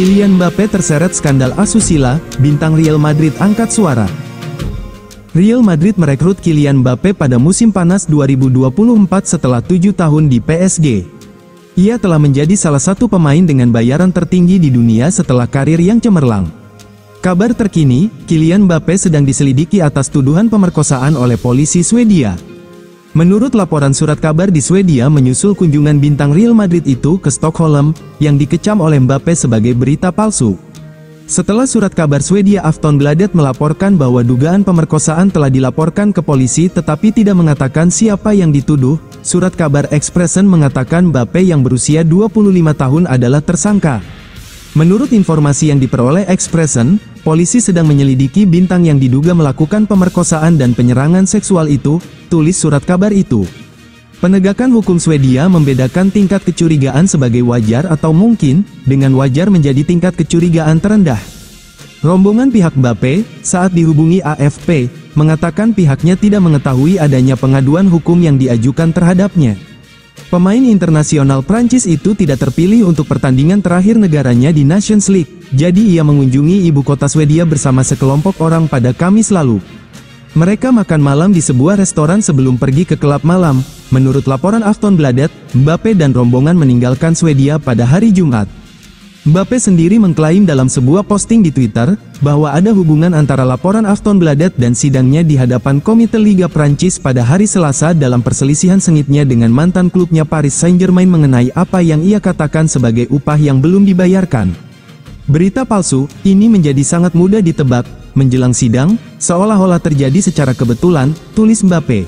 Kylian Mbappé terseret skandal asusila, bintang Real Madrid angkat suara. Real Madrid merekrut Kylian Mbappé pada musim panas 2024 setelah 7 tahun di PSG. Ia telah menjadi salah satu pemain dengan bayaran tertinggi di dunia setelah karir yang cemerlang. Kabar terkini, Kylian Mbappé sedang diselidiki atas tuduhan pemerkosaan oleh polisi Swedia. Menurut laporan surat kabar di Swedia menyusul kunjungan bintang Real Madrid itu ke Stockholm, yang dikecam oleh Mbappé sebagai berita palsu. Setelah surat kabar Swedia Aftonbladet melaporkan bahwa dugaan pemerkosaan telah dilaporkan ke polisi tetapi tidak mengatakan siapa yang dituduh, surat kabar Expressen mengatakan Mbappé yang berusia 25 tahun adalah tersangka. Menurut informasi yang diperoleh Expressen, polisi sedang menyelidiki bintang yang diduga melakukan pemerkosaan dan penyerangan seksual itu, tulis surat kabar itu. Penegakan hukum Swedia membedakan tingkat kecurigaan sebagai wajar atau mungkin, dengan wajar menjadi tingkat kecurigaan terendah. Rombongan pihak Mbappé, saat dihubungi AFP, mengatakan pihaknya tidak mengetahui adanya pengaduan hukum yang diajukan terhadapnya. Pemain internasional Prancis itu tidak terpilih untuk pertandingan terakhir negaranya di Nations League, jadi ia mengunjungi ibu kota Swedia bersama sekelompok orang pada Kamis lalu. Mereka makan malam di sebuah restoran sebelum pergi ke klub malam. Menurut laporan Aftonbladet, Mbappé dan rombongan meninggalkan Swedia pada hari Jumat. Mbappé sendiri mengklaim dalam sebuah posting di Twitter, bahwa ada hubungan antara laporan Aftonbladet dan sidangnya di hadapan Komite Liga Prancis pada hari Selasa dalam perselisihan sengitnya dengan mantan klubnya Paris Saint-Germain mengenai apa yang ia katakan sebagai upah yang belum dibayarkan. Berita palsu, ini menjadi sangat mudah ditebak, menjelang sidang, seolah-olah terjadi secara kebetulan, tulis Mbappé.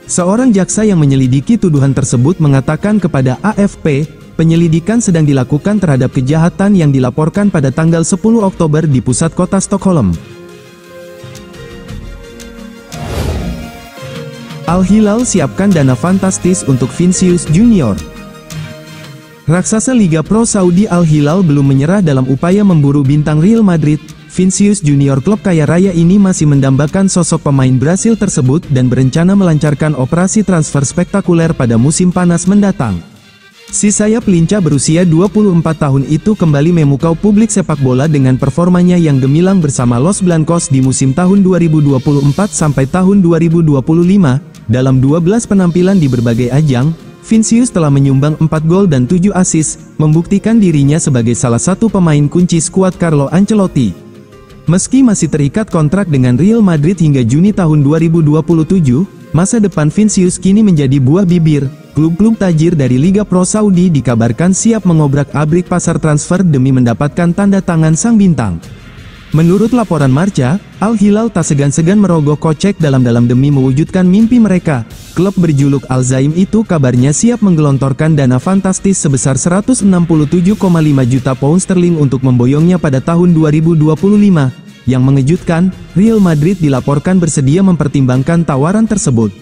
Seorang jaksa yang menyelidiki tuduhan tersebut mengatakan kepada AFP, penyelidikan sedang dilakukan terhadap kejahatan yang dilaporkan pada tanggal 10 Oktober di pusat kota Stockholm. Al Hilal siapkan dana fantastis untuk Vinicius Junior. Raksasa Liga Pro Saudi Al Hilal belum menyerah dalam upaya memburu bintang Real Madrid. Vinicius Junior, klub kaya raya ini masih mendambakan sosok pemain Brasil tersebut dan berencana melancarkan operasi transfer spektakuler pada musim panas mendatang. Si sayap lincah berusia 24 tahun itu kembali memukau publik sepak bola dengan performanya yang gemilang bersama Los Blancos di musim tahun 2024 sampai tahun 2025. Dalam 12 penampilan di berbagai ajang, Vinicius telah menyumbang 4 gol dan 7 assist, membuktikan dirinya sebagai salah satu pemain kunci skuad Carlo Ancelotti. Meski masih terikat kontrak dengan Real Madrid hingga Juni tahun 2027, masa depan Vinicius kini menjadi buah bibir. Klub-klub tajir dari Liga Pro Saudi dikabarkan siap mengobrak-abrik pasar transfer demi mendapatkan tanda tangan sang bintang. Menurut laporan Marca, Al Hilal tak segan-segan merogoh kocek dalam-dalam demi mewujudkan mimpi mereka. Klub berjuluk Al Zaim itu kabarnya siap menggelontorkan dana fantastis sebesar 167,5 juta pound sterling untuk memboyongnya pada tahun 2025. Yang mengejutkan, Real Madrid dilaporkan bersedia mempertimbangkan tawaran tersebut.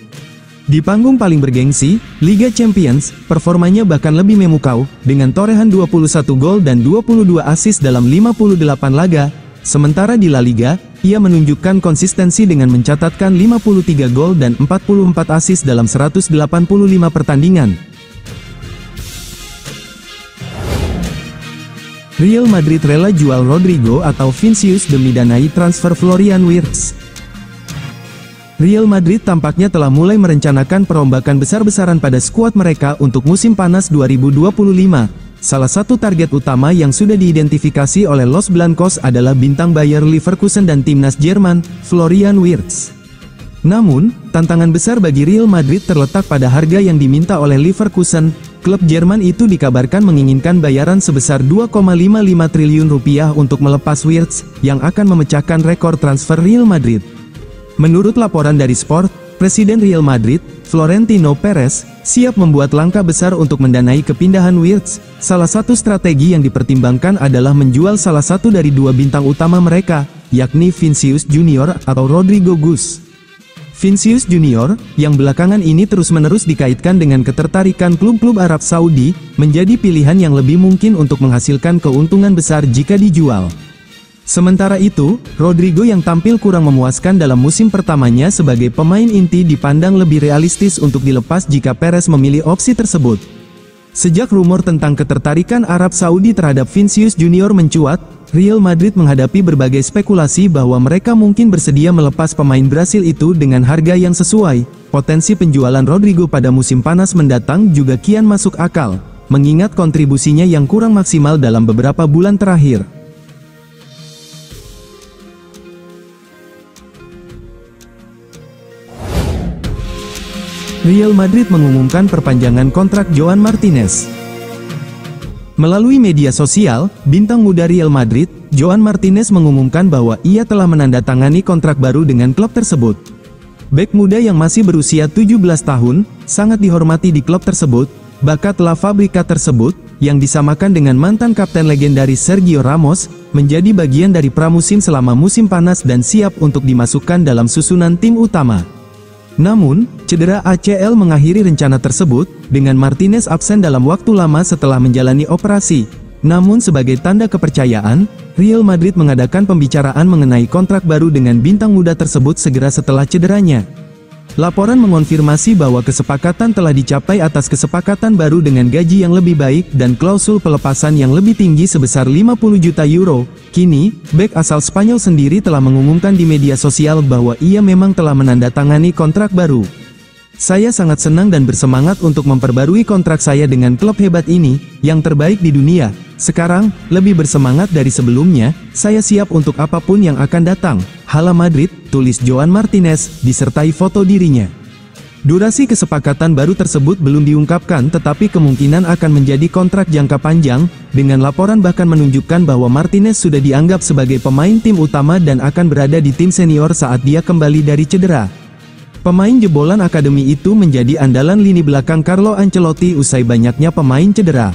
Di panggung paling bergengsi, Liga Champions, performanya bahkan lebih memukau, dengan torehan 21 gol dan 22 assist dalam 58 laga. Sementara di La Liga, ia menunjukkan konsistensi dengan mencatatkan 53 gol dan 44 assist dalam 185 pertandingan. Real Madrid rela jual Rodrigo atau Vinicius demi danai transfer Florian Wirtz. Real Madrid tampaknya telah mulai merencanakan perombakan besar-besaran pada skuad mereka untuk musim panas 2025. Salah satu target utama yang sudah diidentifikasi oleh Los Blancos adalah bintang Bayer Leverkusen dan timnas Jerman, Florian Wirtz. Namun, tantangan besar bagi Real Madrid terletak pada harga yang diminta oleh Leverkusen. Klub Jerman itu dikabarkan menginginkan bayaran sebesar 2,55 triliun rupiah untuk melepas Wirtz, yang akan memecahkan rekor transfer Real Madrid. Menurut laporan dari Sport, Presiden Real Madrid, Florentino Perez, siap membuat langkah besar untuk mendanai kepindahan Wirtz. Salah satu strategi yang dipertimbangkan adalah menjual salah satu dari dua bintang utama mereka, yakni Vinicius Junior atau Rodrigo Gus. Vinicius Junior, yang belakangan ini terus-menerus dikaitkan dengan ketertarikan klub-klub Arab Saudi, menjadi pilihan yang lebih mungkin untuk menghasilkan keuntungan besar jika dijual. Sementara itu, Rodrigo yang tampil kurang memuaskan dalam musim pertamanya sebagai pemain inti dipandang lebih realistis untuk dilepas jika Perez memilih opsi tersebut. Sejak rumor tentang ketertarikan Arab Saudi terhadap Vinicius Junior mencuat, Real Madrid menghadapi berbagai spekulasi bahwa mereka mungkin bersedia melepas pemain Brasil itu dengan harga yang sesuai. Potensi penjualan Rodrigo pada musim panas mendatang juga kian masuk akal, mengingat kontribusinya yang kurang maksimal dalam beberapa bulan terakhir. Real Madrid mengumumkan perpanjangan kontrak Joan Martinez. Melalui media sosial, bintang muda Real Madrid, Joan Martinez mengumumkan bahwa ia telah menandatangani kontrak baru dengan klub tersebut. Bek muda yang masih berusia 17 tahun, sangat dihormati di klub tersebut, bakat La Fabrica tersebut, yang disamakan dengan mantan kapten legendaris Sergio Ramos, menjadi bagian dari pramusim selama musim panas dan siap untuk dimasukkan dalam susunan tim utama. Namun, cedera ACL mengakhiri rencana tersebut, dengan Martinez absen dalam waktu lama setelah menjalani operasi. Namun sebagai tanda kepercayaan, Real Madrid mengadakan pembicaraan mengenai kontrak baru dengan bintang muda tersebut segera setelah cederanya. Laporan mengonfirmasi bahwa kesepakatan telah dicapai atas kesepakatan baru dengan gaji yang lebih baik dan klausul pelepasan yang lebih tinggi sebesar 50 juta euro. Kini, bek asal Spanyol sendiri telah mengumumkan di media sosial bahwa ia memang telah menandatangani kontrak baru. Saya sangat senang dan bersemangat untuk memperbarui kontrak saya dengan klub hebat ini, yang terbaik di dunia. Sekarang, lebih bersemangat dari sebelumnya, saya siap untuk apapun yang akan datang. Hala Madrid, tulis Joan Martinez, disertai foto dirinya. Durasi kesepakatan baru tersebut belum diungkapkan tetapi kemungkinan akan menjadi kontrak jangka panjang, dengan laporan bahkan menunjukkan bahwa Martinez sudah dianggap sebagai pemain tim utama dan akan berada di tim senior saat dia kembali dari cedera. Pemain jebolan akademi itu menjadi andalan lini belakang Carlo Ancelotti usai banyaknya pemain cedera.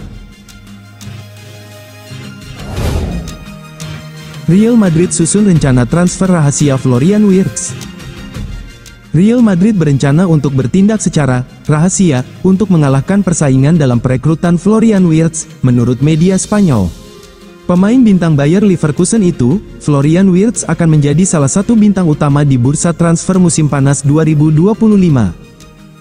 Real Madrid susun rencana transfer rahasia Florian Wirtz. Real Madrid berencana untuk bertindak secara rahasia untuk mengalahkan persaingan dalam perekrutan Florian Wirtz, menurut media Spanyol. Pemain bintang Bayer Leverkusen itu, Florian Wirtz akan menjadi salah satu bintang utama di bursa transfer musim panas 2025.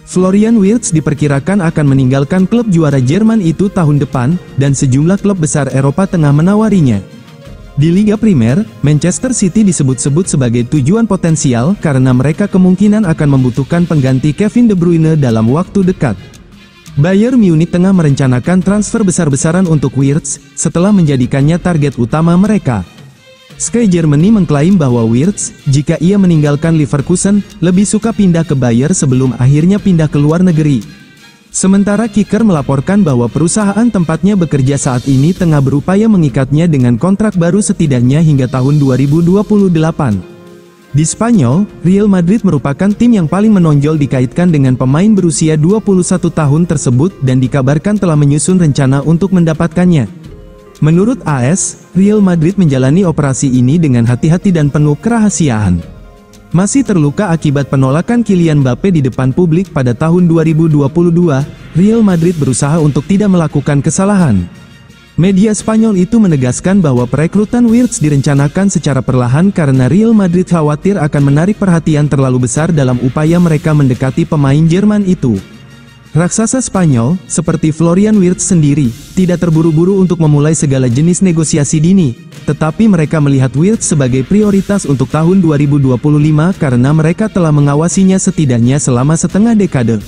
Florian Wirtz diperkirakan akan meninggalkan klub juara Jerman itu tahun depan, dan sejumlah klub besar Eropa tengah menawarinya. Di Liga Primer, Manchester City disebut-sebut sebagai tujuan potensial karena mereka kemungkinan akan membutuhkan pengganti Kevin De Bruyne dalam waktu dekat. Bayern Munich tengah merencanakan transfer besar-besaran untuk Wirtz, setelah menjadikannya target utama mereka. Sky Germany mengklaim bahwa Wirtz, jika ia meninggalkan Leverkusen, lebih suka pindah ke Bayern sebelum akhirnya pindah ke luar negeri. Sementara Kicker melaporkan bahwa perusahaan tempatnya bekerja saat ini tengah berupaya mengikatnya dengan kontrak baru setidaknya hingga tahun 2028. Di Spanyol, Real Madrid merupakan tim yang paling menonjol dikaitkan dengan pemain berusia 21 tahun tersebut dan dikabarkan telah menyusun rencana untuk mendapatkannya. Menurut AS, Real Madrid menjalani operasi ini dengan hati-hati dan penuh kerahasiaan. Masih terluka akibat penolakan Kylian Mbappe di depan publik pada tahun 2022, Real Madrid berusaha untuk tidak melakukan kesalahan. Media Spanyol itu menegaskan bahwa perekrutan Wirtz direncanakan secara perlahan karena Real Madrid khawatir akan menarik perhatian terlalu besar dalam upaya mereka mendekati pemain Jerman itu. Raksasa Spanyol, seperti Florian Wirtz sendiri, tidak terburu-buru untuk memulai segala jenis negosiasi dini, tetapi mereka melihat Wirtz sebagai prioritas untuk tahun 2025 karena mereka telah mengawasinya setidaknya selama setengah dekade.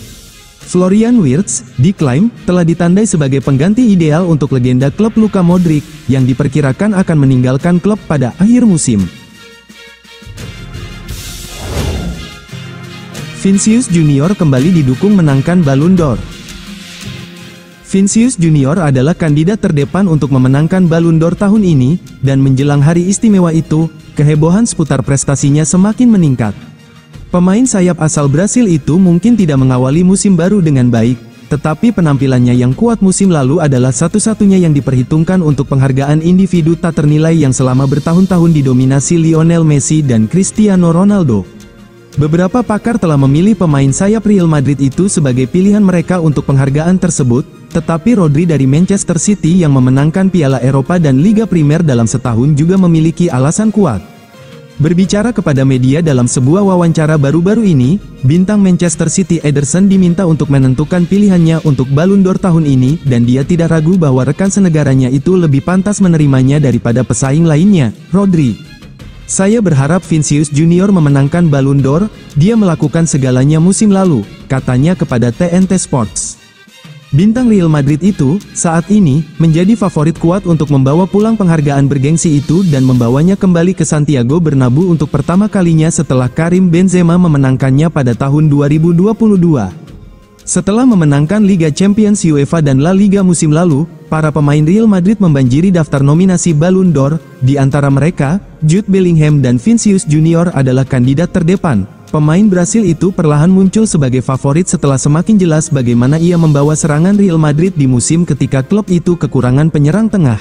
Florian Wirtz, diklaim, telah ditandai sebagai pengganti ideal untuk legenda klub Luka Modric, yang diperkirakan akan meninggalkan klub pada akhir musim. Vinicius Junior kembali didukung menangkan Ballon d'Or. Vinicius Junior adalah kandidat terdepan untuk memenangkan Ballon d'Or tahun ini, dan menjelang hari istimewa itu, kehebohan seputar prestasinya semakin meningkat. Pemain sayap asal Brasil itu mungkin tidak mengawali musim baru dengan baik, tetapi penampilannya yang kuat musim lalu adalah satu-satunya yang diperhitungkan untuk penghargaan individu tak ternilai yang selama bertahun-tahun didominasi Lionel Messi dan Cristiano Ronaldo. Beberapa pakar telah memilih pemain sayap Real Madrid itu sebagai pilihan mereka untuk penghargaan tersebut, tetapi Rodri dari Manchester City yang memenangkan Piala Eropa dan Liga Primer dalam setahun juga memiliki alasan kuat. Berbicara kepada media dalam sebuah wawancara baru-baru ini, bintang Manchester City Ederson diminta untuk menentukan pilihannya untuk Ballon d'Or tahun ini, dan dia tidak ragu bahwa rekan senegaranya itu lebih pantas menerimanya daripada pesaing lainnya, Rodri. "Saya berharap Vinicius Junior memenangkan Ballon d'Or, dia melakukan segalanya musim lalu," katanya kepada TNT Sports. Bintang Real Madrid itu, saat ini, menjadi favorit kuat untuk membawa pulang penghargaan bergengsi itu dan membawanya kembali ke Santiago Bernabeu untuk pertama kalinya setelah Karim Benzema memenangkannya pada tahun 2022. Setelah memenangkan Liga Champions UEFA dan La Liga musim lalu, para pemain Real Madrid membanjiri daftar nominasi Ballon d'Or, di antara mereka, Jude Bellingham dan Vinicius Junior adalah kandidat terdepan. Pemain Brasil itu perlahan muncul sebagai favorit setelah semakin jelas bagaimana ia membawa serangan Real Madrid di musim ketika klub itu kekurangan penyerang tengah.